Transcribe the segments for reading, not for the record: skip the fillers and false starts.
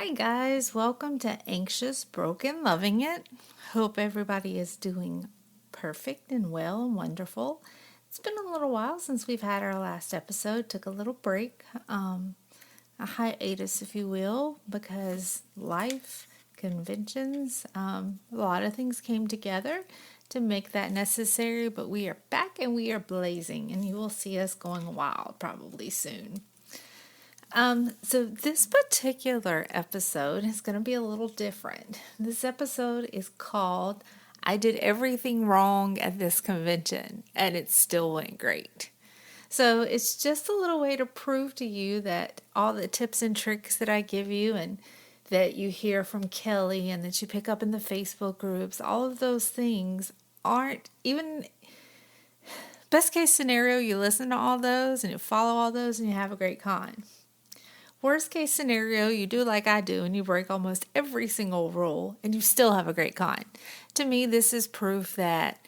Hi guys, welcome to Anxious, Broken, Loving It. Hope everybody is doing perfect and well and wonderful. It's been a little while since we've had our last episode. Took a little break, a hiatus, if you will, because life, conventions, a lot of things came together to make that necessary. But we are back and we are blazing, and you will see us going wild probably soon. So this particular episode is going to be a little different. This episode is called I Did Everything Wrong at This Convention and It Still Went Great. So it's just a little way to prove to you that all the tips and tricks that I give you and that you hear from Kelly and that you pick up in the Facebook groups, all of those things aren't even best case scenario. You listen to all those and you follow all those and you have a great con. Worst case scenario, you do like I do and you break almost every single rule and you still have a great con. To me, this is proof that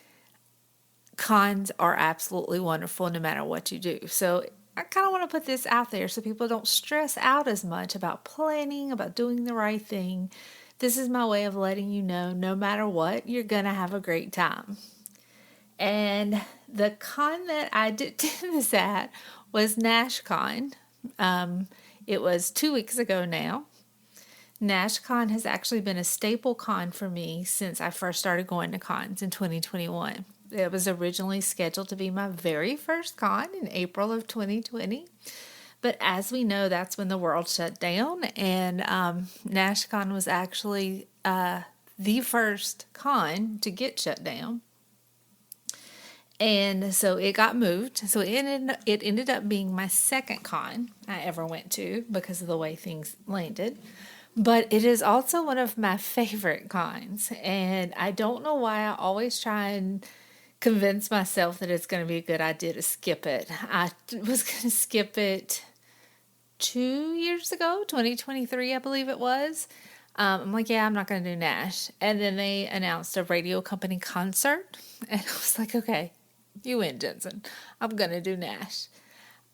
cons are absolutely wonderful no matter what you do. So I kind of want to put this out there so people don't stress out as much about planning, about doing the right thing. This is my way of letting you know, no matter what, you're going to have a great time. And the con that I did this at was NashCon. It was 2 weeks ago now. NashCon has actually been a staple con for me since I first started going to cons in 2021. It was originally scheduled to be my very first con in April of 2020. But as we know, that's when the world shut down, and NashCon was actually the first con to get shut down. And so it got moved. So it ended up being my second con I ever went to because of the way things landed. But it is also one of my favorite cons. And I don't know why I always try and convince myself that it's going to be a good idea to skip it. I was going to skip it 2 years ago, 2023, I believe it was. I'm like, yeah, I'm not going to do Nash. And then they announced a radio company concert. And I was like, okay. You win, Jensen. I'm going to do Nash.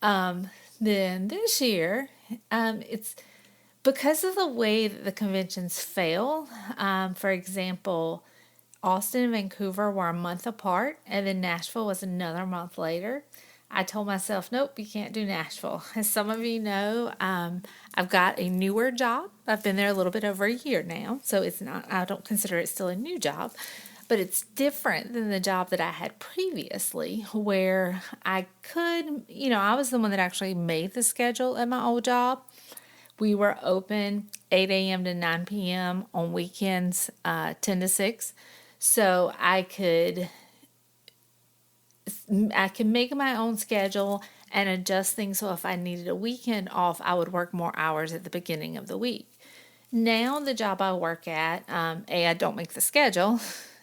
Then this year, it's because of the way that the conventions fail. For example, Austin and Vancouver were a month apart, and then Nashville was another month later. I told myself, nope, you can't do Nashville. As some of you know, I've got a newer job. I've been there a little bit over a year now, so I don't consider it still a new job. But it's different than the job that I had previously where I could, I was the one that actually made the schedule at my old job. We were open 8 a.m. to 9 p.m. on weekends, 10 to 6. So I could make my own schedule and adjust things. So if I needed a weekend off, I would work more hours at the beginning of the week. Now the job I work at, A, I don't make the schedule.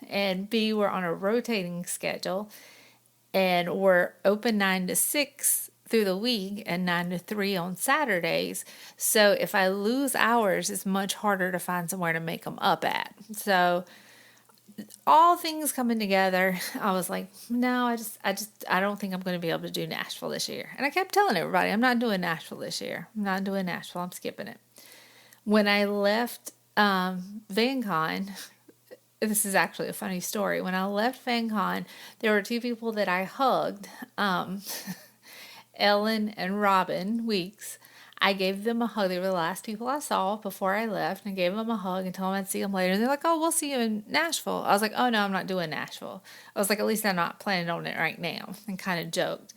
And B, we're on a rotating schedule, and we're open 9 to 6 through the week and 9 to 3 on Saturdays. So if I lose hours, it's much harder to find somewhere to make them up at. So all things coming together, I was like, no, I don't think I'm going to be able to do Nashville this year. And I kept telling everybody, I'm not doing Nashville this year. I'm not doing Nashville. I'm skipping it. When I left VanCon, this is actually a funny story. When I left FanCon, there were two people that I hugged, Ellen and Robin Weeks. I gave them a hug. They were the last people I saw before I left, and gave them a hug and told them I'd see them later. And they're like, oh, we'll see you in Nashville. I was like, oh, no, I'm not doing Nashville. I was like, at least I'm not planning on it right now, and kind of joked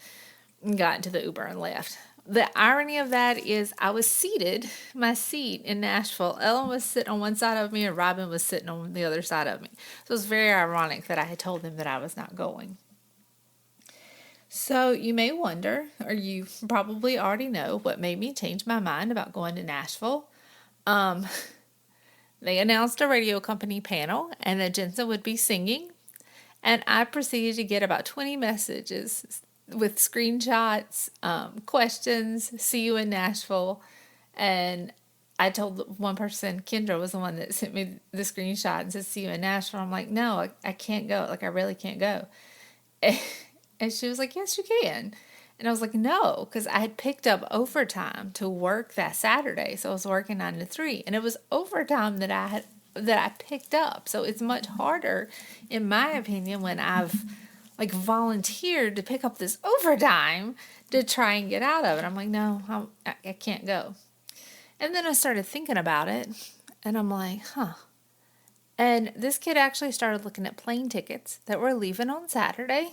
and got into the Uber and left. The irony of that is I was seated, my seat in Nashville. Ellen was sitting on one side of me and Robin was sitting on the other side of me. So it was very ironic that I had told them that I was not going. So you may wonder, or you probably already know, what made me change my mind about going to Nashville. They announced a radio company panel and that Jensen would be singing. And I proceeded to get about 20 messages with screenshots, questions, see you in Nashville. And I told one person, Kendra was the one that sent me the screenshot and said, see you in Nashville. I'm like, no, I can't go. Like, I really can't go. And she was like, yes, you can. And I was like, no, because I had picked up overtime to work that Saturday. So I was working 9 to 3, and it was overtime that I picked up. So it's much harder, in my opinion, when I've like volunteered to pick up this overtime to try and get out of it. I'm like, no, I can't go. And then I started thinking about it, and I'm like, huh. And this kid actually started looking at plane tickets that were leaving on Saturday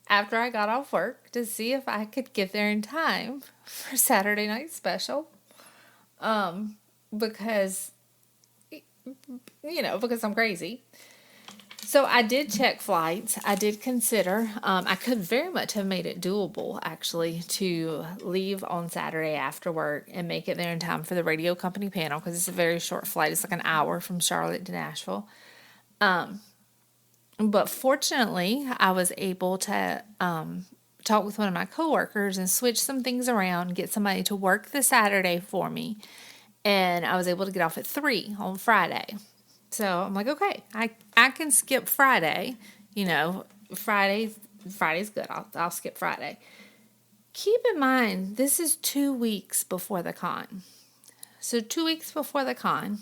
after I got off work to see if I could get there in time for Saturday night special. Because, because I'm crazy. So I did check flights. I did consider, I could very much have made it doable, actually, to leave on Saturday after work and make it there in time for the radio company panel, because it's a very short flight. It's like an hour from Charlotte to Nashville. But fortunately, I was able to talk with one of my coworkers and switch some things around, get somebody to work the Saturday for me. And I was able to get off at 3 on Friday. So I'm like, okay, I can skip Friday. Friday's good. I'll skip Friday. Keep in mind, this is 2 weeks before the con. So 2 weeks before the con,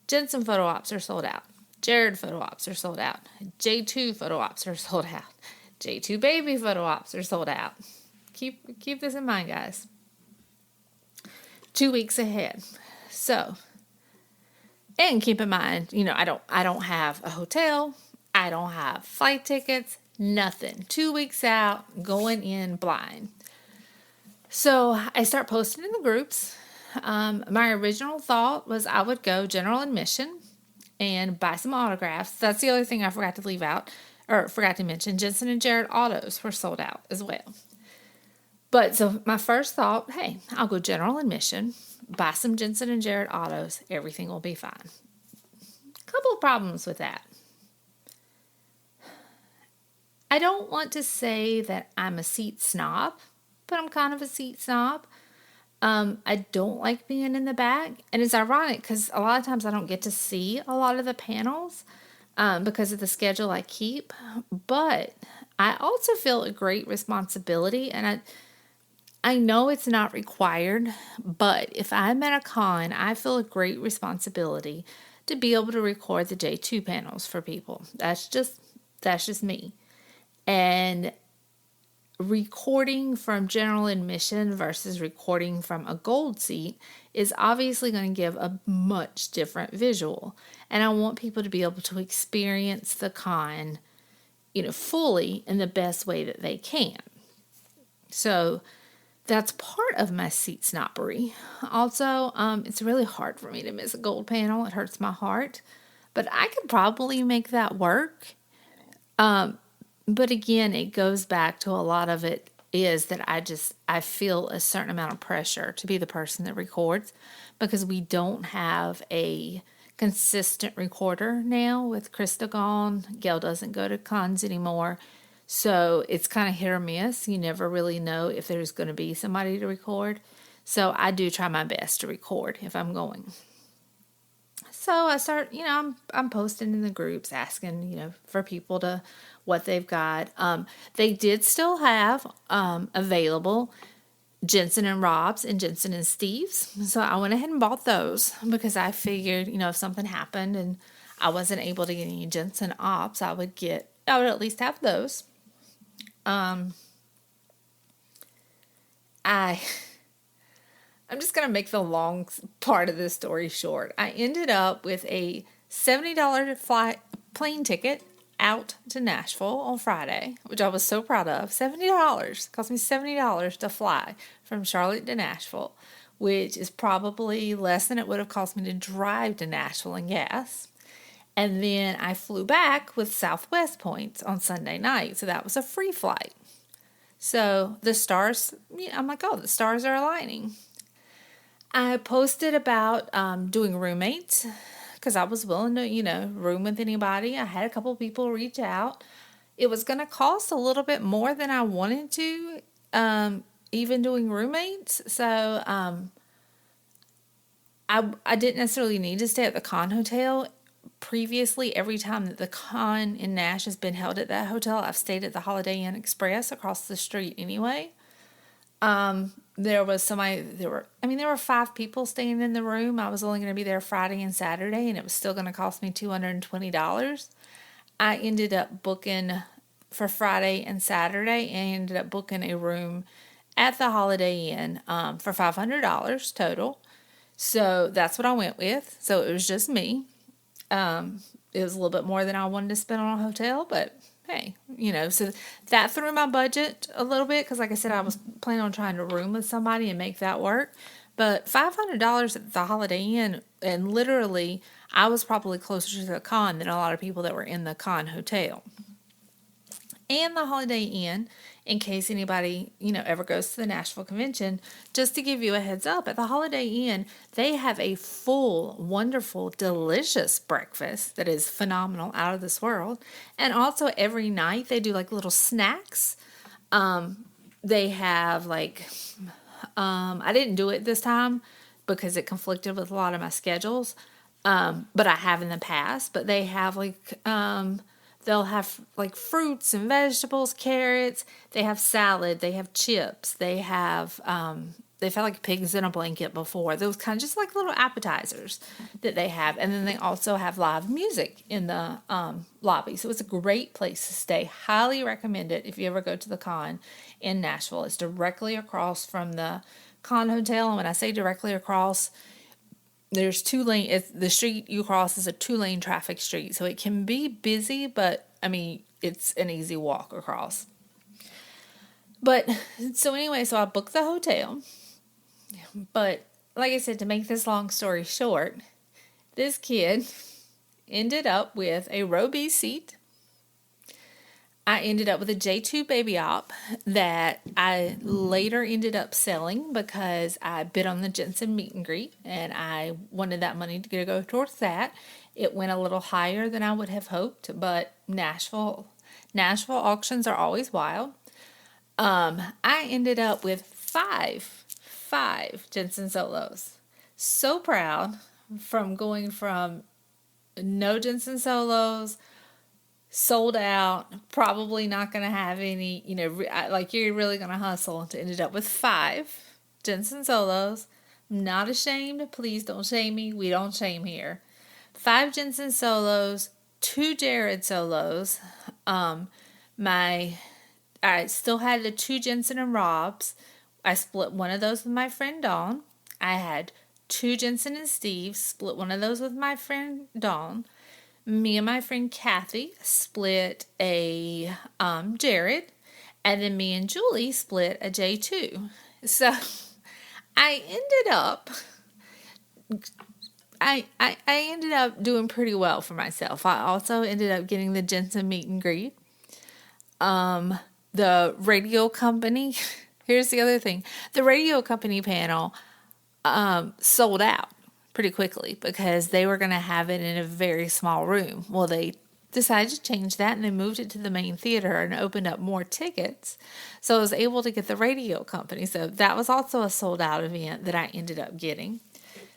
Jensen photo ops are sold out. Jared photo ops are sold out. J2 photo ops are sold out. J2 baby photo ops are sold out. Keep this in mind, guys. 2 weeks ahead. So, and keep in mind, I don't have a hotel. I don't have flight tickets. Nothing. 2 weeks out, going in blind. So I start posting in the groups. My original thought was I would go general admission and buy some autographs. That's the other thing I forgot to leave out, or forgot to mention. Jensen and Jared autos were sold out as well. But so my first thought, hey, I'll go general admission, buy some Jensen and Jared autos, everything will be fine. Couple of problems with that. I don't want to say that I'm a seat snob, but I'm kind of a seat snob. I don't like being in the back, and it's ironic because a lot of times I don't get to see a lot of the panels because of the schedule I keep, but I also feel a great responsibility, and I know it's not required, but if I'm at a con, I feel a great responsibility to be able to record the J2 panels for people. That's just me. And recording from general admission versus recording from a gold seat is obviously going to give a much different visual. And I want people to be able to experience the con, fully in the best way that they can. So that's part of my seat snobbery. Also, it's really hard for me to miss a gold panel. It hurts my heart. But I could probably make that work. But again, it goes back to a lot of it is that I feel a certain amount of pressure to be the person that records because we don't have a consistent recorder now with Krista gone. Gail doesn't go to cons anymore. So it's kind of hit or miss. You never really know if there's going to be somebody to record. So I do try my best to record if I'm going. So I start, I'm posting in the groups asking, for people to what they've got. They did still have available Jensen and Rob's and Jensen and Steve's. So I went ahead and bought those because I figured, if something happened and I wasn't able to get any Jensen ops, I would at least have those. I'm just going to make the long part of this story short. I ended up with a $70 plane ticket out to Nashville on Friday, which I was so proud of. $70. Cost me $70 to fly from Charlotte to Nashville, which is probably less than it would have cost me to drive to Nashville in gas. And then I flew back with Southwest points on Sunday night, so that was a free flight. So the stars, I'm like, the stars are aligning. I posted about doing roommates because I was willing to, room with anybody. I had a couple people reach out. It was going to cost a little bit more than I wanted to, even doing roommates. So I didn't necessarily need to stay at the con hotel, previously, every time that the con in Nash has been held at that hotel, I've stayed at the Holiday Inn Express across the street anyway. There were 5 people staying in the room. I was only going to be there Friday and Saturday, and it was still going to cost me $220. I ended up booking for Friday and Saturday, and ended up booking a room at the Holiday Inn for $500 total. So that's what I went with. So it was just me. It was a little bit more than I wanted to spend on a hotel, but hey, so that threw my budget a little bit because, like I said, I was planning on trying to room with somebody and make that work. But $500 at the Holiday Inn, and literally, I was probably closer to the con than a lot of people that were in the con hotel. And the Holiday Inn, in case anybody, ever goes to the Nashville convention, just to give you a heads up, at the Holiday Inn, they have a full, wonderful, delicious breakfast that is phenomenal, out of this world. And also every night they do like little snacks. They have I didn't do it this time because it conflicted with a lot of my schedules. But I have in the past, but they have they'll have fruits and vegetables, carrots. They have salad. They have chips. They have, they've had pigs in a blanket before. Those kind of just little appetizers that they have. And then they also have live music in the lobby. So it's a great place to stay. Highly recommend it if you ever go to the con in Nashville. It's directly across from the Con Hotel. And when I say directly across, there's 2 lane. The street you cross is a 2-lane traffic street, so it can be busy, but it's an easy walk across. But so anyway, so I booked the hotel. But like I said, to make this long story short, this kid ended up with a row B seat. I ended up with a J2 baby op that I later ended up selling because I bid on the Jensen meet and greet, and I wanted that money to go towards that. It went a little higher than I would have hoped, but Nashville auctions are always wild. I ended up with five Jensen solos. So proud, from going from no Jensen solos, sold out, probably not going to have any, you're really going to hustle, to ended up with 5 Jensen solos. I'm not ashamed. Please don't shame me. We don't shame here. 5 Jensen solos, 2 Jared solos. I still had the 2 Jensen and Robs. I split one of those with my friend Dawn. I had 2 Jensen and Steve, split one of those with my friend Dawn. Me and my friend Kathy split a Jared, and then me and Julie split a J2. So I ended up doing pretty well for myself. I also ended up getting the Jensen meet and greet. The radio company, here's the other thing. The radio company panel sold out pretty quickly because they were going to have it in a very small room. Well, they decided to change that, and they moved it to the main theater and opened up more tickets. So I was able to get the radio company. So that was also a sold out event that I ended up getting.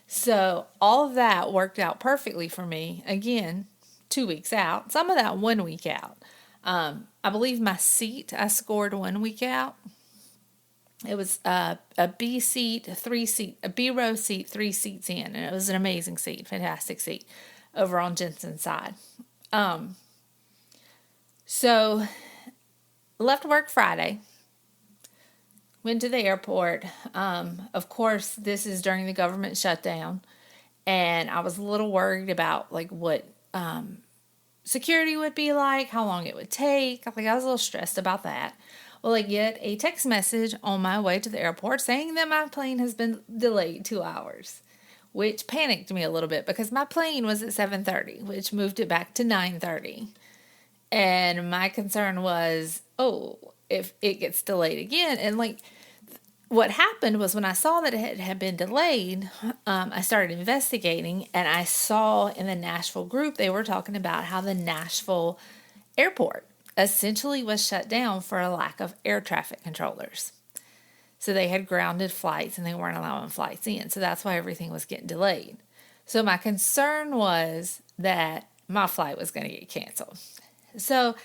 So all of that worked out perfectly for me. Again, 2 weeks out. Some of that 1 week out. I believe my seat, I scored 1 week out. It was a B seat, a B row seat, 3 seats in. And it was an amazing seat, fantastic seat over on Jensen's side. So left work Friday, went to the airport. Of course, this is during the government shutdown. And I was a little worried about what security would be like, how long it would take. I was a little stressed about that. Well, I get a text message on my way to the airport saying that my plane has been delayed 2 hours, which panicked me a little bit because my plane was at 7:30, which moved it back to 9:30. And my concern was, if it gets delayed again. And what happened was when I saw that it had been delayed, I started investigating, and I saw in the Nashville group, they were talking about how the Nashville airport essentially was shut down for a lack of air traffic controllers. So they had grounded flights and they weren't allowing flights in. So that's why everything was getting delayed. So my concern was that my flight was going to get canceled. So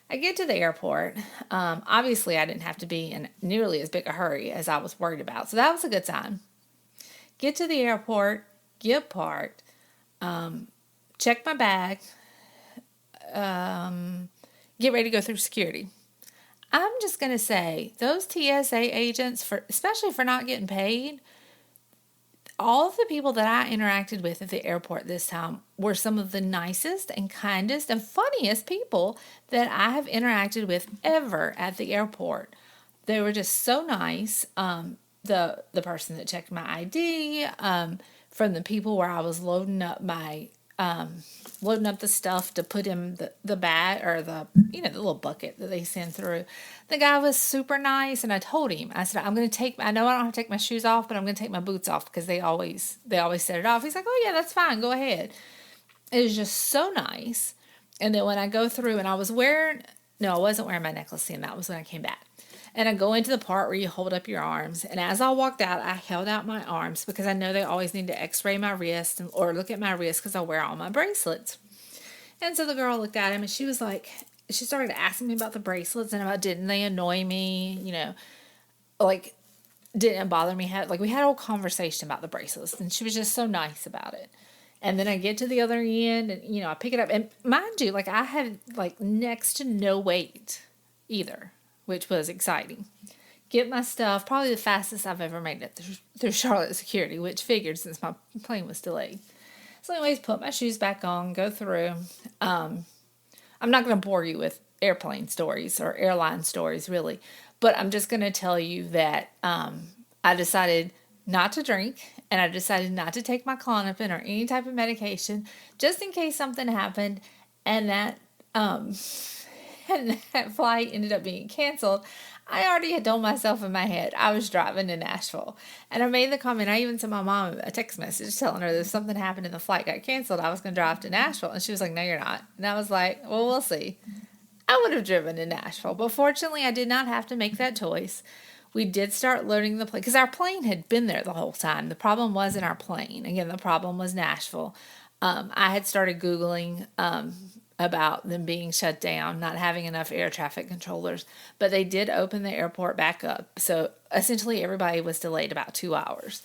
I get to the airport. Obviously, I didn't have to be in nearly as big a hurry as I was worried about. So that was a good sign. Get to the airport, get parked, check my bag, get ready to go through security. I'm just going to say those TSA agents, especially for not getting paid, all of the people that I interacted with at the airport this time were some of the nicest and kindest and funniest people that I have interacted with ever at the airport. They were just so nice. The person that checked my ID, from the people where I was loading up the stuff to put in the bag, or the little bucket that they send through. The guy was super nice, and I told him, I said, I know I don't have to take my shoes off, but I'm going to take my boots off because they always set it off. He's like, oh yeah, that's fine, go ahead. It was just so nice. And then when I go through, and I wasn't wearing my necklace, and that was when I came back. And I go into the part where you hold up your arms. And as I walked out, I held out my arms because I know they always need to x-ray my wrist or look at my wrist because I wear all my bracelets. And so the girl looked at him, and she was like, she started asking me about the bracelets and about, didn't they annoy me? Like, didn't it bother me? We had a whole conversation about the bracelets, and she was just so nice about it. And then I get to the other end, and, I pick it up. And mind you, I had, next to no wait either, which was exciting. Get my stuff, probably the fastest I've ever made it through Charlotte security, which figured since my plane was delayed. So anyways, put my shoes back on, go through. I'm not going to bore you with airplane stories or airline stories, really. But I'm just going to tell you that I decided not to drink, and I decided not to take my Klonopin or any type of medication, just in case something happened, and that flight ended up being canceled. I already had told myself in my head I was driving to Nashville. And I made the comment, I even sent my mom a text message telling her that if something happened and the flight got canceled, I was going to drive to Nashville. And she was like, no, you're not. And I was like, well, we'll see. I would have driven to Nashville. But fortunately, I did not have to make that choice. We did start loading the plane because our plane had been there the whole time. The problem wasn't our plane. Again, the problem was Nashville. I had started Googling about them being shut down, not having enough air traffic controllers, but they did open the airport back up. So essentially everybody was delayed about 2 hours.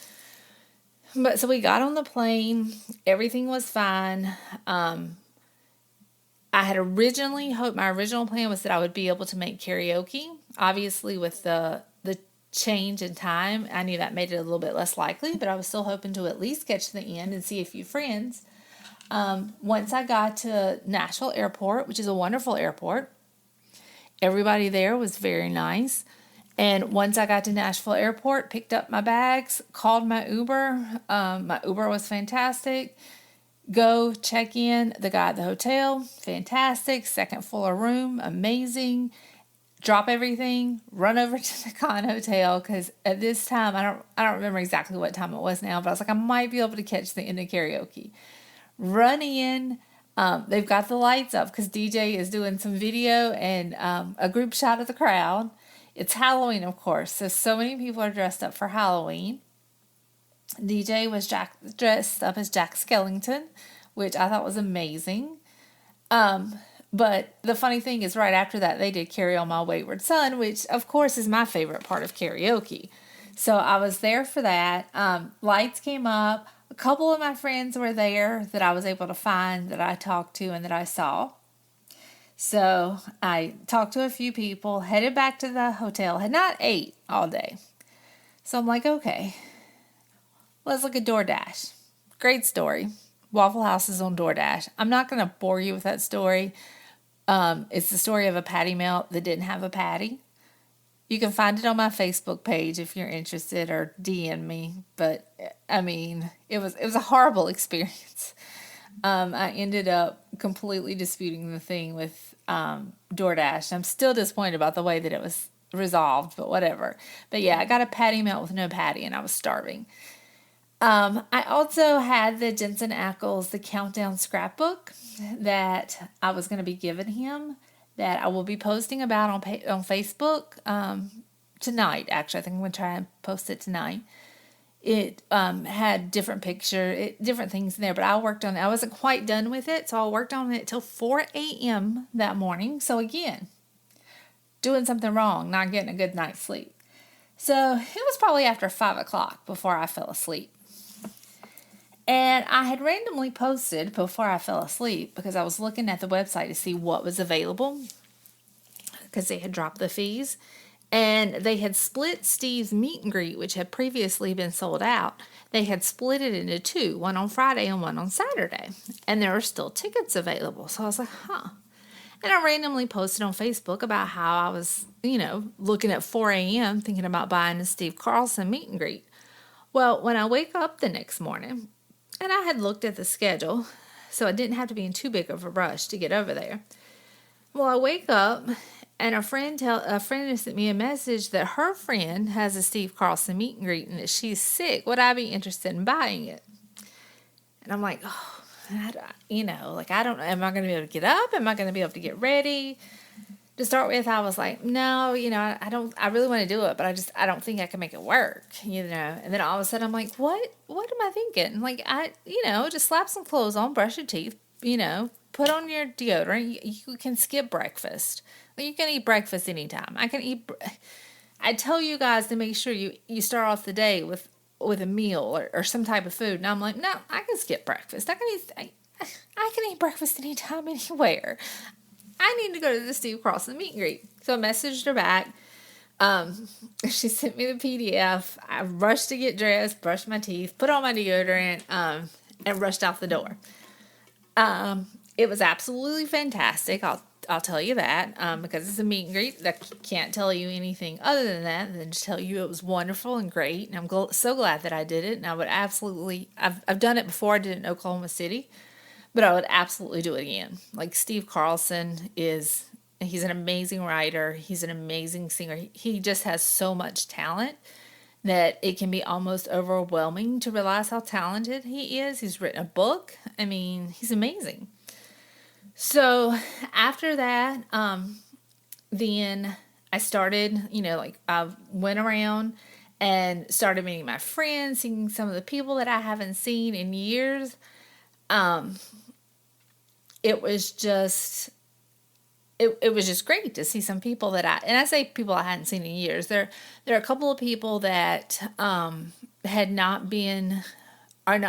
But so we got on the plane, everything was fine. I had originally hoped, my original plan was that I would be able to make karaoke. Obviously with the change in time, I knew that made it a little bit less likely, but I was still hoping to at least catch the end and see a few friends. Once I got to Nashville Airport, which is a wonderful airport, everybody there was very nice. And once I got to Nashville Airport, picked up my bags, called my Uber. My Uber was fantastic. Go check in. The guy at the hotel, fantastic. Second floor room, amazing. Drop everything, run over to the Con Hotel, because at this time, I don't remember exactly what time it was now, but I was like, I might be able to catch the end of karaoke. Run in. They've got the lights up because DJ is doing some video and a group shot of the crowd. It's Halloween, of course, so many people are dressed up for Halloween. DJ was dressed up as Jack Skellington, which I thought was amazing. But the funny thing is, right after that, they did Carry On My Wayward Son, which, of course, is my favorite part of karaoke. So I was there for that. Lights came up. A couple of my friends were there that I was able to find, that I talked to and that I saw. So I talked to a few people, headed back to the hotel, had not ate all day. So I'm like, okay, let's look at DoorDash. Great story. Waffle House is on DoorDash. I'm not going to bore you with that story. It's the story of a patty melt that didn't have a patty. You can find it on my Facebook page if you're interested, or DM me. But I mean, it was a horrible experience. I ended up completely disputing the thing with DoorDash. I'm still disappointed about the way that it was resolved, but whatever. But yeah, I got a patty melt with no patty, and I was starving. I also had the Jensen Ackles, the Countdown Scrapbook that I was going to be giving him, that I will be posting about on Facebook tonight. Actually, I think I'm going to try and post it tonight. It had different different things in there, but I worked on it. I wasn't quite done with it, so I worked on it till 4 a.m. that morning. So again, doing something wrong, not getting a good night's sleep. So it was probably after 5 o'clock before I fell asleep. And I had randomly posted before I fell asleep because I was looking at the website to see what was available because they had dropped the fees. And they had split Steve's meet and greet, which had previously been sold out. They had split it into two, one on Friday and one on Saturday. And there were still tickets available. So I was like, huh. And I randomly posted on Facebook about how I was, looking at 4 a.m. thinking about buying a Steve Carlson meet and greet. Well, when I wake up the next morning, and I had looked at the schedule, so I didn't have to be in too big of a rush to get over there. Well, I wake up, and a friend has sent me a message that her friend has a Steve Carlson meet and greet and that she's sick. Would I be interested in buying it? And I'm like, oh, I don't know. Am I going to be able to get up? Am I going to be able to get ready? To start with, I was like, no, I really want to do it, but I don't think I can make it work, And then all of a sudden I'm like, what am I thinking? Like, just slap some clothes on, brush your teeth, put on your deodorant. You can skip breakfast. You can eat breakfast anytime. I tell you guys to make sure you start off the day with a meal or some type of food. And I'm like, no, I can skip breakfast. I can eat breakfast anytime, anywhere. I need to go to the Steve Carlson meet and greet. So I messaged her back. She sent me the PDF. I rushed to get dressed, brushed my teeth, put on my deodorant, and rushed out the door. It was absolutely fantastic. I'll tell you that, because it's a meet and greet. I can't tell you anything other than that than to tell you it was wonderful and great. And I'm so glad that I did it. And I would absolutely, I've done it before. I did it in Oklahoma City. But I would absolutely do it again. Like, Steve Carlson he's an amazing writer. He's an amazing singer. He just has so much talent that it can be almost overwhelming to realize how talented he is. He's written a book. I mean, he's amazing. So after that, then I started, I went around and started meeting my friends, seeing some of the people that I haven't seen in years. It was just great to see some people that I say people I hadn't seen in years. There are a couple of people that are not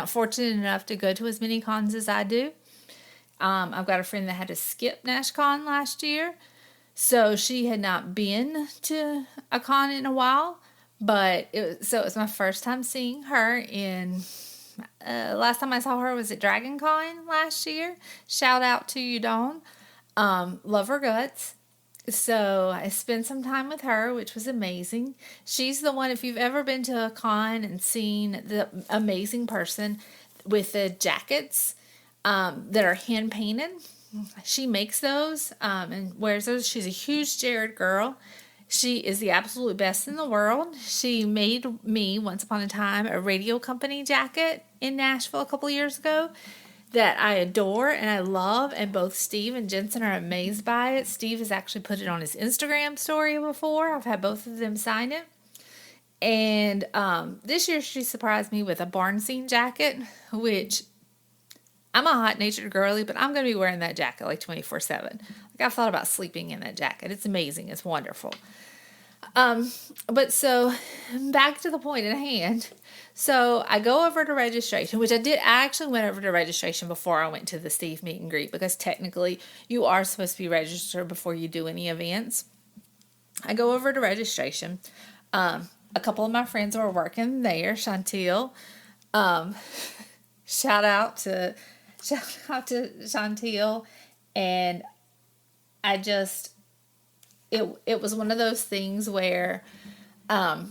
fortunate enough to go to as many cons as I do. I've got a friend that had to skip NashCon last year, so she had not been to a con in a while. But it was my first time seeing her in. Last time I saw her was at DragonCon last year. Shout out to you, Dawn. Love her guts. So I spent some time with her, which was amazing. She's the one, if you've ever been to a con and seen the amazing person with the jackets that are hand painted, she makes those and wears those. She's a huge Jared girl. She is the absolute best in the world. She made me, once upon a time, a radio company jacket in Nashville a couple of years ago that I adore and I love, and both Steve and Jensen are amazed by it. Steve has actually put it on his Instagram story before. I've had both of them sign it. And this year she surprised me with a barn scene jacket, which I'm a hot-natured girly, but I'm going to be wearing that jacket like 24/7. Like, I've thought about sleeping in that jacket. It's amazing. It's wonderful. But so back to the point at hand. So I go over to registration, which I did. I actually went over to registration before I went to the Steve meet and greet, because technically you are supposed to be registered before you do any events. I go over to registration. A couple of my friends were working there. Chantil, shout out to Chantil, and it was one of those things where I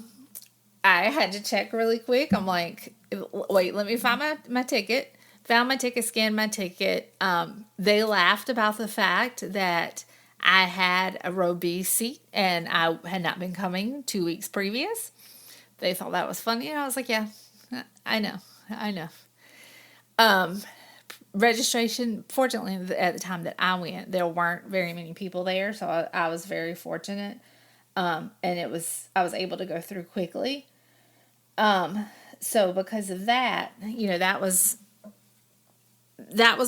had to check really quick. I'm like, wait, let me find my ticket. Found my ticket, scanned my ticket. They laughed about the fact that I had a row B seat and I had not been coming 2 weeks previous. They thought that was funny. And I was like, yeah, I know. Registration, fortunately, at the time that I went, there weren't very many people there, so I was very fortunate, and I was able to go through quickly. so because of that, that was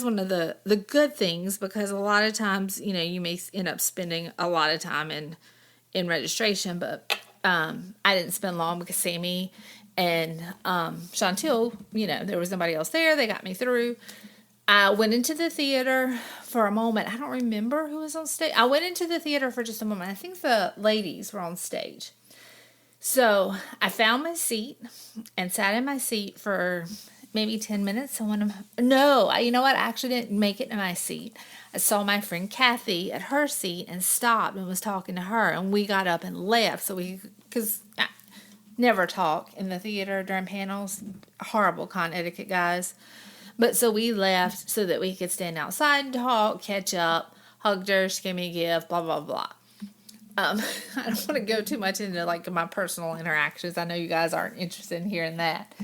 one of the good things, because a lot of times, you may end up spending a lot of time in registration, but I didn't spend long because Sammy and Chantil, there was nobody else there. They got me through. I went into the theater for a moment. I don't remember who was on stage. I went into the theater for just a moment. I think the ladies were on stage. So I found my seat and sat in my seat for maybe 10 minutes. No, you know what? I actually didn't make it to my seat. I saw my friend Kathy at her seat and stopped and was talking to her. And we got up and left. Because I never talk in the theater during panels. Horrible con etiquette, guys. But so we left so that we could stand outside and talk, catch up, hugged her, she gave me a gift, blah, blah, blah. I don't want to go too much into like my personal interactions. I know you guys aren't interested in hearing that.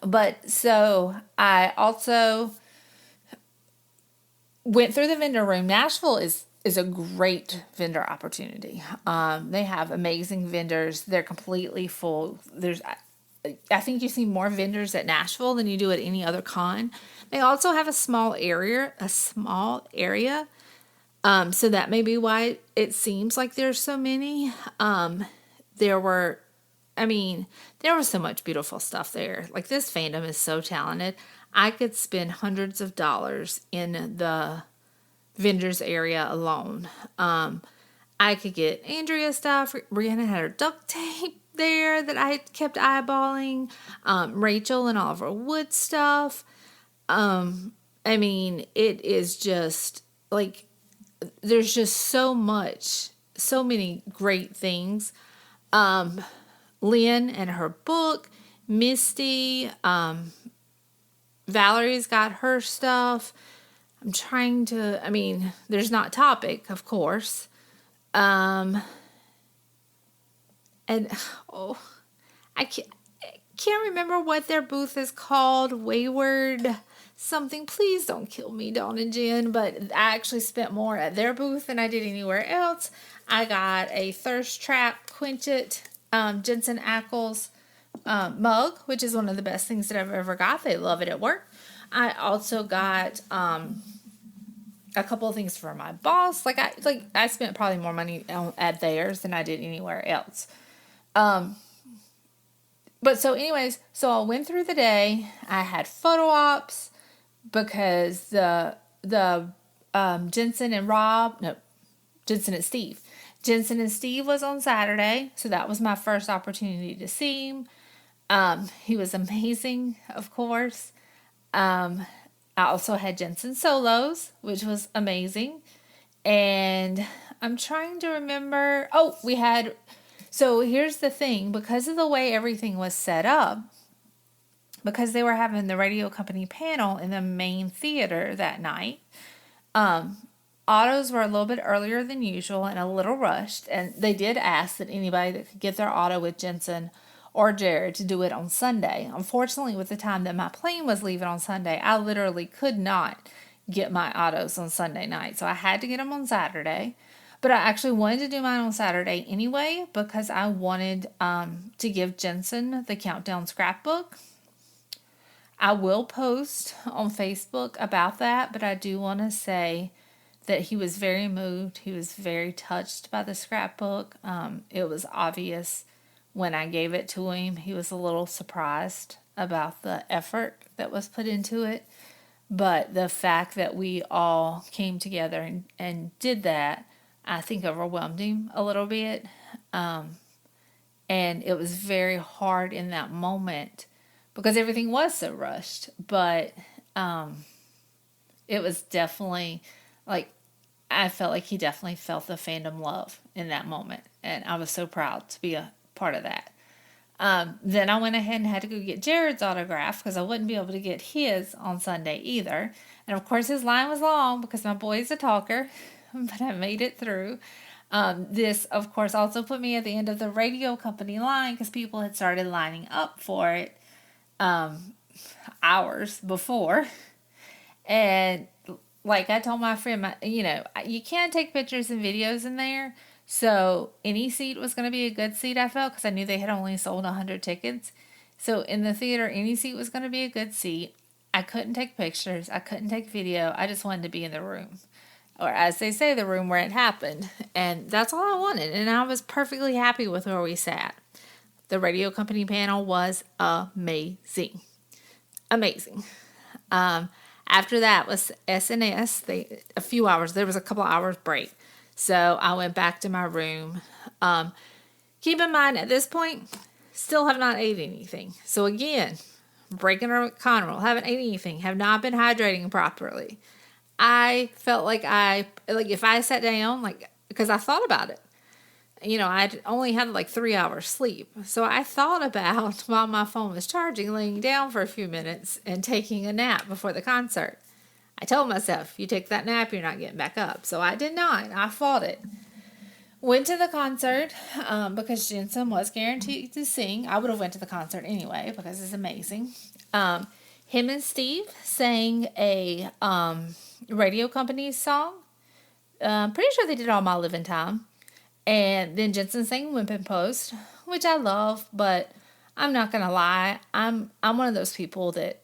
But so I also went through the vendor room. Nashville is a great vendor opportunity. They have amazing vendors. They're completely full. I think you see more vendors at Nashville than you do at any other con. They also have a small area. So that may be why it seems like there's so many. There was so much beautiful stuff there. Like, this fandom is so talented. I could spend hundreds of dollars in the vendors area alone. I could get Andrea stuff. Brianna had her duct tape there that I kept eyeballing. Rachel and all of her wood stuff. It is just like, there's just so many great things. Lynn and her book, Misty, Valerie's got her stuff. There's not Topic, of course. I can't remember what their booth is called. Wayward something. Please don't kill me, Dawn and Jen. But I actually spent more at their booth than I did anywhere else. I got a Thirst Trap Quench It Jensen Ackles mug, which is one of the best things that I've ever got. They love it at work. I also got a couple of things for my boss. I spent probably more money at theirs than I did anywhere else. But so anyways, so I went through the day. I had photo ops because the Jensen and Steve. Jensen and Steve was on Saturday, so that was my first opportunity to see him. He was amazing, of course. I also had Jensen solos, which was amazing. And I'm trying to remember. So here's the thing. Because of the way everything was set up, because they were having the radio company panel in the main theater that night, autos were a little bit earlier than usual and a little rushed. And they did ask that anybody that could get their auto with Jensen or Jared to do it on Sunday. Unfortunately, with the time that my plane was leaving on Sunday, I literally could not get my autos on Sunday night. So I had to get them on Saturday. But I actually wanted to do mine on Saturday anyway, because I wanted to give Jensen the Countdown scrapbook. I will post on Facebook about that, but I do want to say that he was very moved. He was very touched by the scrapbook. It was obvious when I gave it to him. He was a little surprised about the effort that was put into it. But the fact that we all came together and did that, I think overwhelmed him a little bit. And it was very hard in that moment because everything was so rushed. But it was definitely I felt like he definitely felt the fandom love in that moment. And I was so proud to be a part of that. Then I went ahead and had to go get Jared's autograph because I wouldn't be able to get his on Sunday either. And of course his line was long because my boy's a talker, but I made it through. This, of course, also put me at the end of the radio company line because people had started lining up for it hours before. And like I told my friend, you can take pictures and videos in there. So any seat was going to be a good seat, I felt, because I knew they had only sold 100 tickets. So in the theater, any seat was going to be a good seat. I couldn't take pictures. I couldn't take video. I just wanted to be in the room. Or as they say, the room where it happened. And that's all I wanted. And I was perfectly happy with where we sat. The radio company panel was amazing. Amazing. After that was SNS. A few hours. There was a couple hours break. So I went back to my room. Keep in mind, at this point, still have not ate anything. So again, breaking a con rule. Haven't ate anything. Have not been hydrating properly. I felt like if I sat down, because I thought about it. I'd only had 3 hours sleep. So I thought about, while my phone was charging, laying down for a few minutes and taking a nap before the concert. I told myself, if you take that nap, you're not getting back up. So I did not. I fought it. Went to the concert because Jensen was guaranteed to sing. I would have went to the concert anyway because it's amazing. Him and Steve sang a radio company song. Pretty sure they did All My Living Time. And then Jensen sang Whipping Post, which I love, but I'm not going to lie. I'm one of those people that,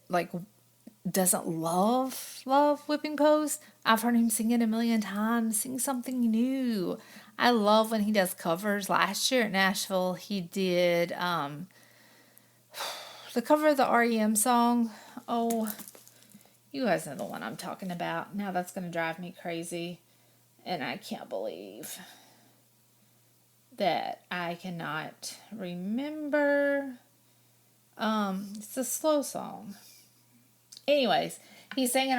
doesn't love Whipping Post. I've heard him sing it a million times. Sing something new. I love when he does covers. Last year at Nashville, he did the cover of the REM song. Oh, you guys know the one I'm talking about. Now that's going to drive me crazy. And I can't believe that I cannot remember. It's a slow song. Anyways, he sang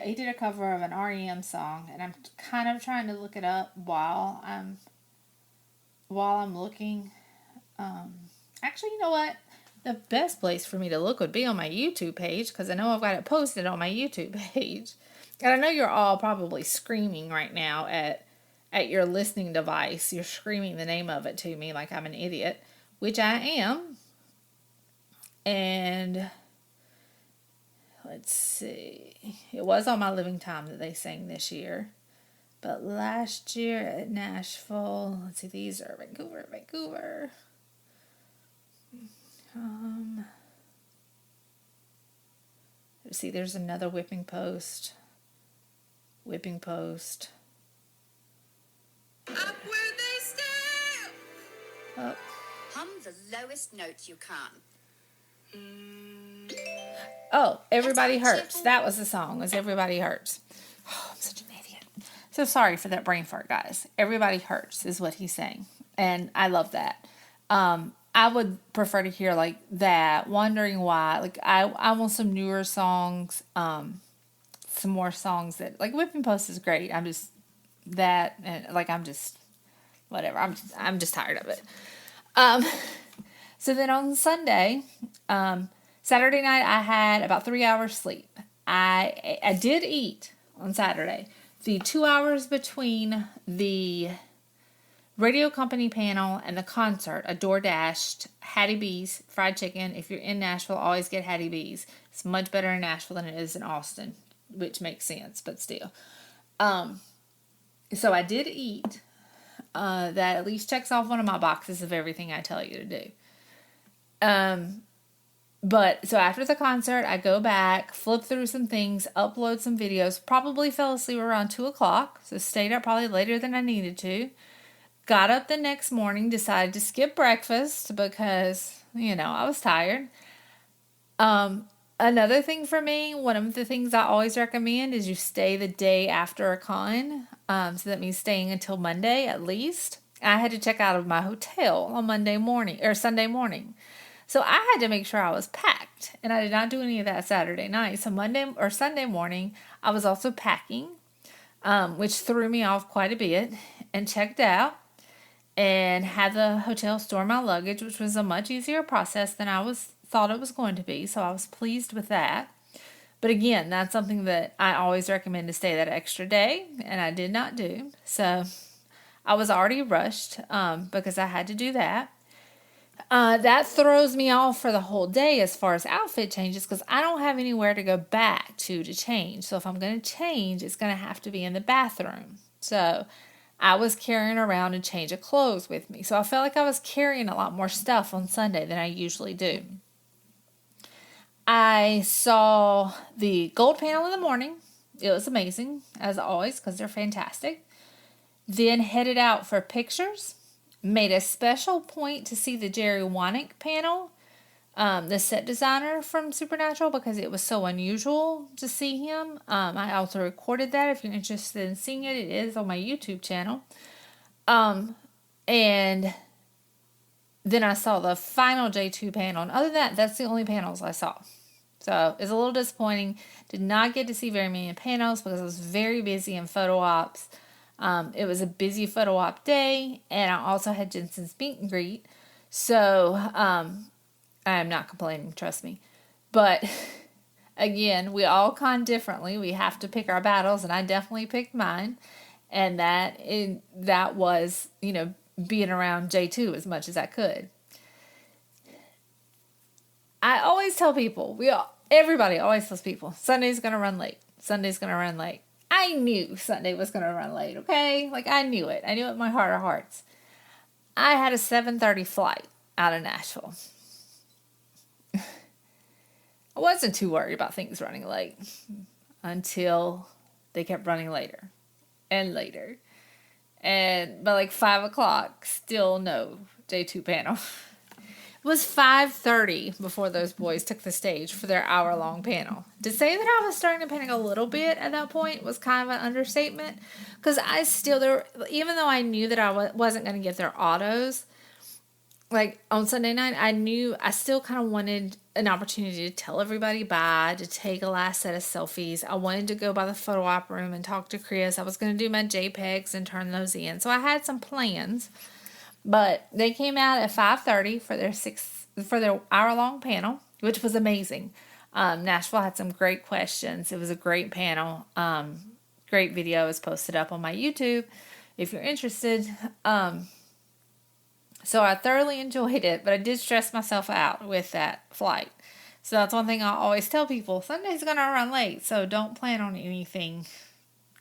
he did a cover of an REM song, and I'm kind of trying to look it up while I'm looking. Actually, you know what? The best place for me to look would be on my YouTube page, because I know I've got it posted on my YouTube page. And I know you're all probably screaming right now at your listening device. You're screaming the name of it to me like I'm an idiot, which I am. And let's see. It was All My Living Time that they sang this year. But last year at Nashville, let's see, these are Vancouver. Let's see, there's another Whipping Post. Up where they stay. Up. Hum the lowest notes you can. Oh, Everybody Hurts. That was the song. Was Everybody Hurts. Oh, I'm such an idiot. So sorry for that brain fart, guys. Everybody Hurts is what he's saying. And I love that. I would prefer to hear that. Wondering Why. I want some newer songs. Some more songs that Whipping Post is great. I'm just whatever. I'm just tired of it. So then on Sunday, Saturday night, I had about 3 hours sleep. I did eat on Saturday. The 2 hours between the radio company panel and the concert, I DoorDashed Hattie B's fried chicken. If you're in Nashville, always get Hattie B's. It's much better in Nashville than it is in Austin, which makes sense, but still. So I did eat. That at least checks off one of my boxes of everything I tell you to do. But so after the concert, I go back, flip through some things, upload some videos, probably fell asleep around 2 o'clock. So stayed up probably later than I needed to. Got up the next morning, decided to skip breakfast because, I was tired. Another thing for me, one of the things I always recommend is you stay the day after a con. So that means staying until Monday at least. I had to check out of my hotel on Sunday morning. So I had to make sure I was packed. And I did not do any of that Saturday night. So Monday or Sunday morning, I was also packing, which threw me off quite a bit, and checked out and had the hotel store my luggage, which was a much easier process than I thought it was going to be. So I was pleased with that. But again, that's something that I always recommend, to stay that extra day, and I did not do. So I was already rushed because I had to do that. That throws me off for the whole day as far as outfit changes, because I don't have anywhere to go back to change. So if I'm going to change, it's going to have to be in the bathroom. So I was carrying around a change of clothes with me. So I felt like I was carrying a lot more stuff on Sunday than I usually do. I saw the gold panel in the morning. It was amazing, as always, because they're fantastic. Then headed out for pictures. Made a special point to see the Jerry Wanick panel, the set designer from Supernatural, because it was so unusual to see him. I also recorded that. If you're interested in seeing it, it is on my YouTube channel. And then I saw the final J2 panel. And other than that, that's the only panels I saw. So it's a little disappointing. Did not get to see very many panels because I was very busy in photo ops. It was a busy photo op day, and I also had Jensen's meet and greet. So I am not complaining, trust me. But again, we all con differently. We have to pick our battles, and I definitely picked mine. And that was, being around J2 as much as I could. I always tell people, everybody always tells people, Sunday's going to run late. Sunday's going to run late. I knew Sunday was going to run late, okay? Like, I knew it. I knew it in my heart of hearts. I had a 7:30 flight out of Nashville. I wasn't too worried about things running late until they kept running later and later. And by like 5 o'clock, still no J2 panel. It was 5:30 before those boys took the stage for their hour-long panel. To say that I was starting to panic a little bit at that point was kind of an understatement, because even though I knew that I wasn't going to get their autos, like on Sunday night, I still kind of wanted an opportunity to tell everybody bye, to take a last set of selfies. I wanted to go by the photo op room and talk to Chris. I was going to do my JPEGs and turn those in. So I had some plans. But they came out at 5:30 for their hour-long panel, which was amazing. Nashville had some great questions. It was a great panel. Great video is posted up on my YouTube if you're interested. So I thoroughly enjoyed it, but I did stress myself out with that flight. So that's one thing I always tell people. Sunday's going to run late, so don't plan on anything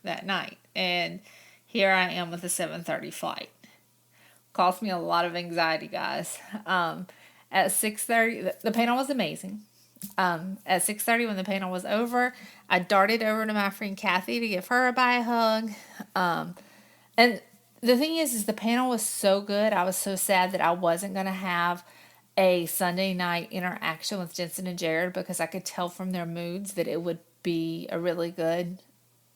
that night. And here I am with a 7:30 flight. Caused me a lot of anxiety, guys. At 6:30, the panel was amazing. At 6:30, when the panel was over, I darted over to my friend Kathy to give her a bye hug. And the thing is the panel was so good. I was so sad that I wasn't going to have a Sunday night interaction with Jensen and Jared, because I could tell from their moods that it would be a really good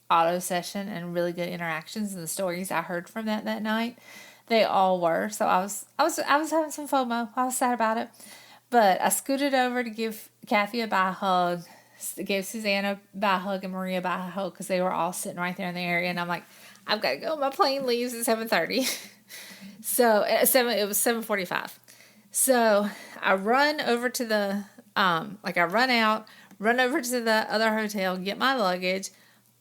auto session and really good interactions. And the stories I heard from that night, they all were. So I was having some FOMO. I was sad about it. But I scooted over to give Kathy a bye hug, gave Susanna a bye hug and Maria a bye hug, because they were all sitting right there in the area. And I'm like, I've got to go. My plane leaves at 7:30. So it was 7:45. So I run over to the, run over to the other hotel, get my luggage,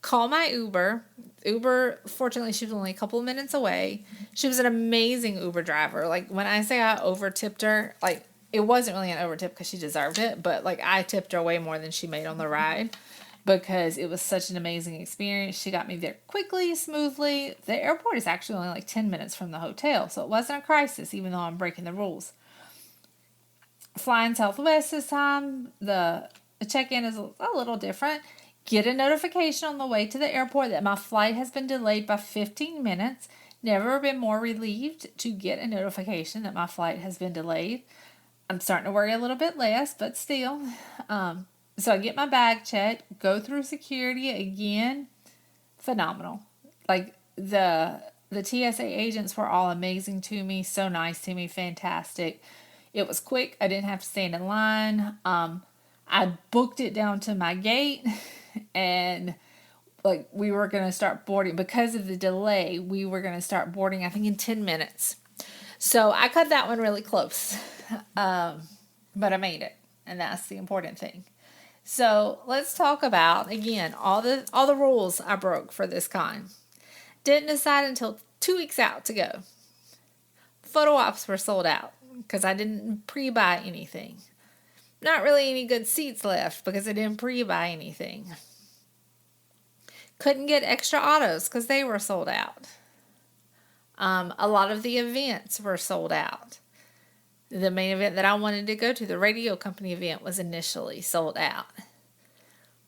call my Uber. Uber, fortunately, she was only a couple of minutes away. She was an amazing Uber driver. Like, when I say I over-tipped her, like, it wasn't really an over-tip because she deserved it, but, like, I tipped her way more than she made on the ride, because it was such an amazing experience. She got me there quickly, smoothly. The airport is actually only like 10 minutes from the hotel, so it wasn't a crisis, even though I'm breaking the rules. Flying Southwest this time, the check-in is a little different. Get a notification on the way to the airport that my flight has been delayed by 15 minutes. Never been more relieved to get a notification that my flight has been delayed. I'm starting to worry a little bit less, but still. So I get my bag checked, go through security again. Phenomenal. Like, the TSA agents were all amazing to me, so nice to me, fantastic. It was quick. I didn't have to stand in line. I booked it down to my gate, and like, we were going to start boarding. Because of the delay, we were going to start boarding, I think, in 10 minutes. So I cut that one really close. But I made it, and that's the important thing. So let's talk about, again, all the rules I broke for this con. Didn't decide until 2 weeks out to go. Photo ops were sold out because I didn't pre-buy anything. Not really any good seats left because I didn't pre-buy anything. Couldn't get extra autos because they were sold out. A lot of the events were sold out. The main event that I wanted to go to, the radio company event, was initially sold out.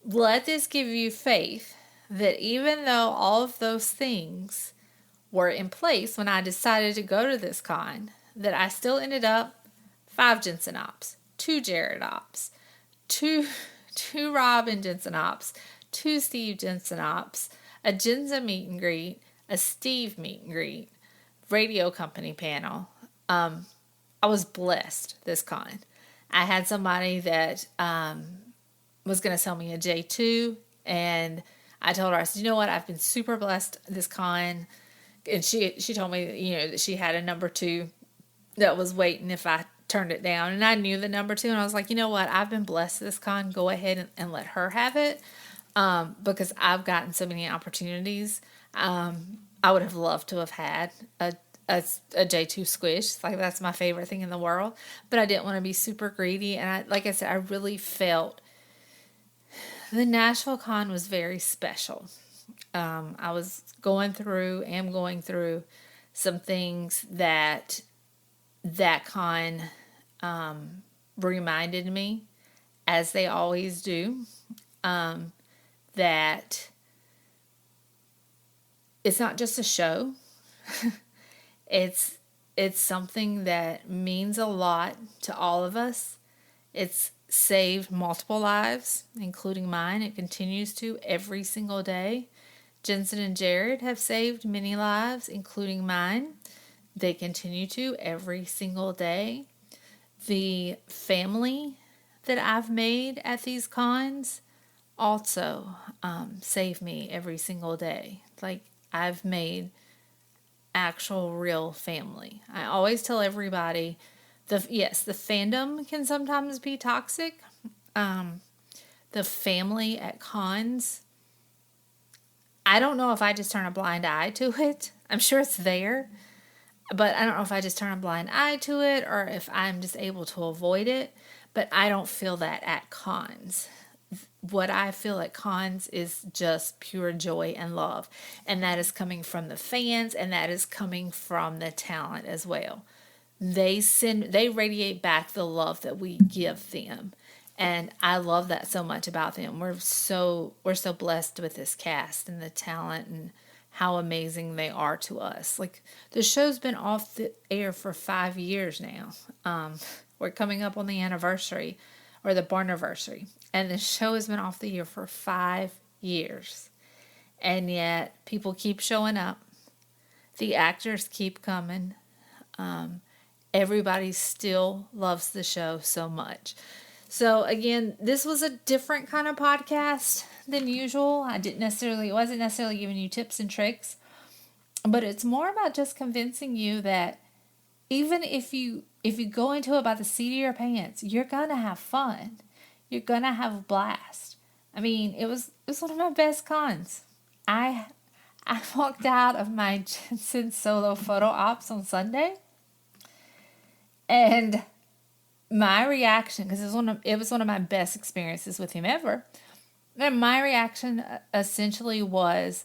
Let this give you faith that even though all of those things were in place when I decided to go to this con, that I still ended up 5 Jensen Ops, 2 Jared Ops, two Robin Jensen Ops, 2 Steve Jensen Ops, a Jensen meet and greet, a Steve meet and greet, radio company panel. I was blessed this con. I had somebody that was going to sell me a J2, and I told her, I said, you know what, I've been super blessed this con. And she told me, that she had a number 2 that was waiting if I turned it down. And I knew the number 2, and I was like, you know what, I've been blessed this con. Go ahead and let her have it, because I've gotten so many opportunities. I would have loved to have had a J2 squish. Like, that's my favorite thing in the world. But I didn't want to be super greedy. And like I said, I really felt the Nashville con was very special. I was going through some things that con reminded me, as they always do, that it's not just a show. It's something that means a lot to all of us. It's saved multiple lives, including mine. It continues to every single day. Jensen and Jared have saved many lives, including mine. They continue to every single day. The family that I've made at these cons also save me every single day. Like, I've made actual real family. I always tell everybody, the fandom can sometimes be toxic. The family at cons, I don't know if I just turn a blind eye to it. I'm sure it's there, but I don't know if I just turn a blind eye to it or if I'm just able to avoid it. But I don't feel that at cons. What I feel at cons is just pure joy and love. And that is coming from the fans, and that is coming from the talent as well. They radiate back the love that we give them. And I love that so much about them. We're so blessed with this cast and the talent and how amazing they are to us. Like, the show's been off the air for 5 years now. We're coming up on the anniversary, or the barniversary. And the show has been off the air for 5 years. And yet people keep showing up. The actors keep coming. Everybody still loves the show so much. So again, this was a different kind of podcast than usual. It wasn't necessarily giving you tips and tricks, but it's more about just convincing you that even if you go into it by the seat of your pants, you're gonna have fun. You're gonna have a blast. I mean, it was one of my best cons. I walked out of my Jensen solo photo ops on Sunday, and my reaction, because it was one of my best experiences with him ever, and my reaction essentially was,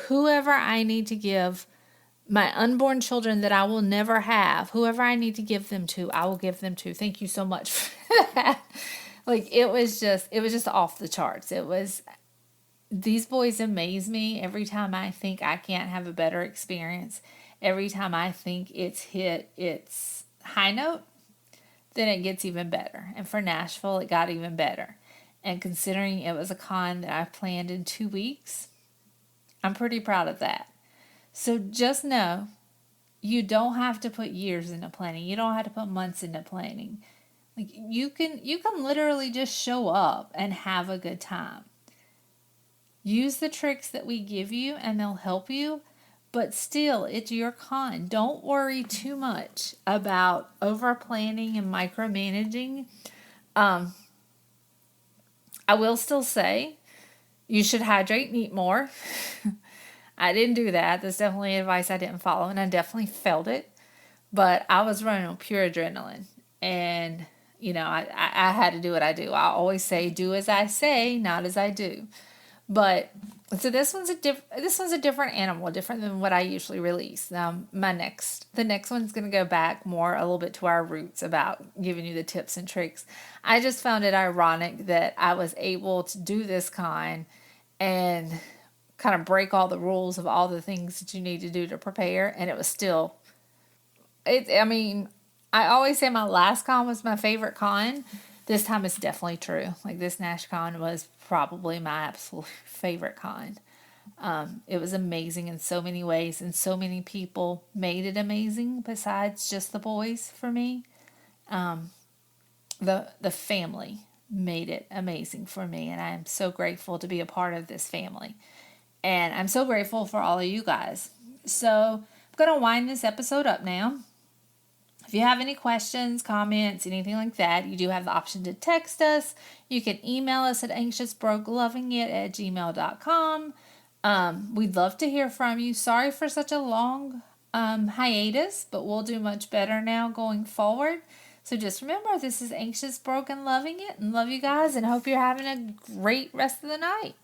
whoever I need to give my unborn children that I will never have, whoever I need to give them to, I will give them to. Thank you so much for that. Like, it was just off the charts. These boys amaze me every time I think I can't have a better experience. Every time I think it's hit its high note, then it gets even better. And for Nashville, it got even better. And considering it was a con that I planned in 2 weeks, I'm pretty proud of that. So just know, you don't have to put years into planning. You don't have to put months into planning. Like, you can literally just show up and have a good time. Use the tricks that we give you and they'll help you. But still, it's your con. Don't worry too much about over planning and micromanaging. I will still say you should hydrate and eat more. I didn't do that. That's definitely advice I didn't follow, and I definitely felt it. But I was running on pure adrenaline. And, I had to do what I do. I always say, do as I say, not as I do. But so this one's a different animal, different than what I usually release. The next one's going to go back more a little bit to our roots about giving you the tips and tricks. I just found it ironic that I was able to do this kind and kind of break all the rules of all the things that you need to do to prepare, and it was still I mean, I always say my last con was my favorite con. This time it's definitely true. Like, this NashCon was probably my absolute favorite con. It was amazing in so many ways, and so many people made it amazing besides just the boys for me. The family made it amazing for me, and I am so grateful to be a part of this family. And I'm so grateful for all of you guys. So I'm going to wind this episode up now. If you have any questions, comments, anything like that, you do have the option to text us. You can email us at anxiousbrokelovingit@gmail.com. We'd love to hear from you. Sorry for such a long hiatus, but we'll do much better now going forward. So just remember, this is Anxious, Broken, Loving It, and love you guys, and hope you're having a great rest of the night.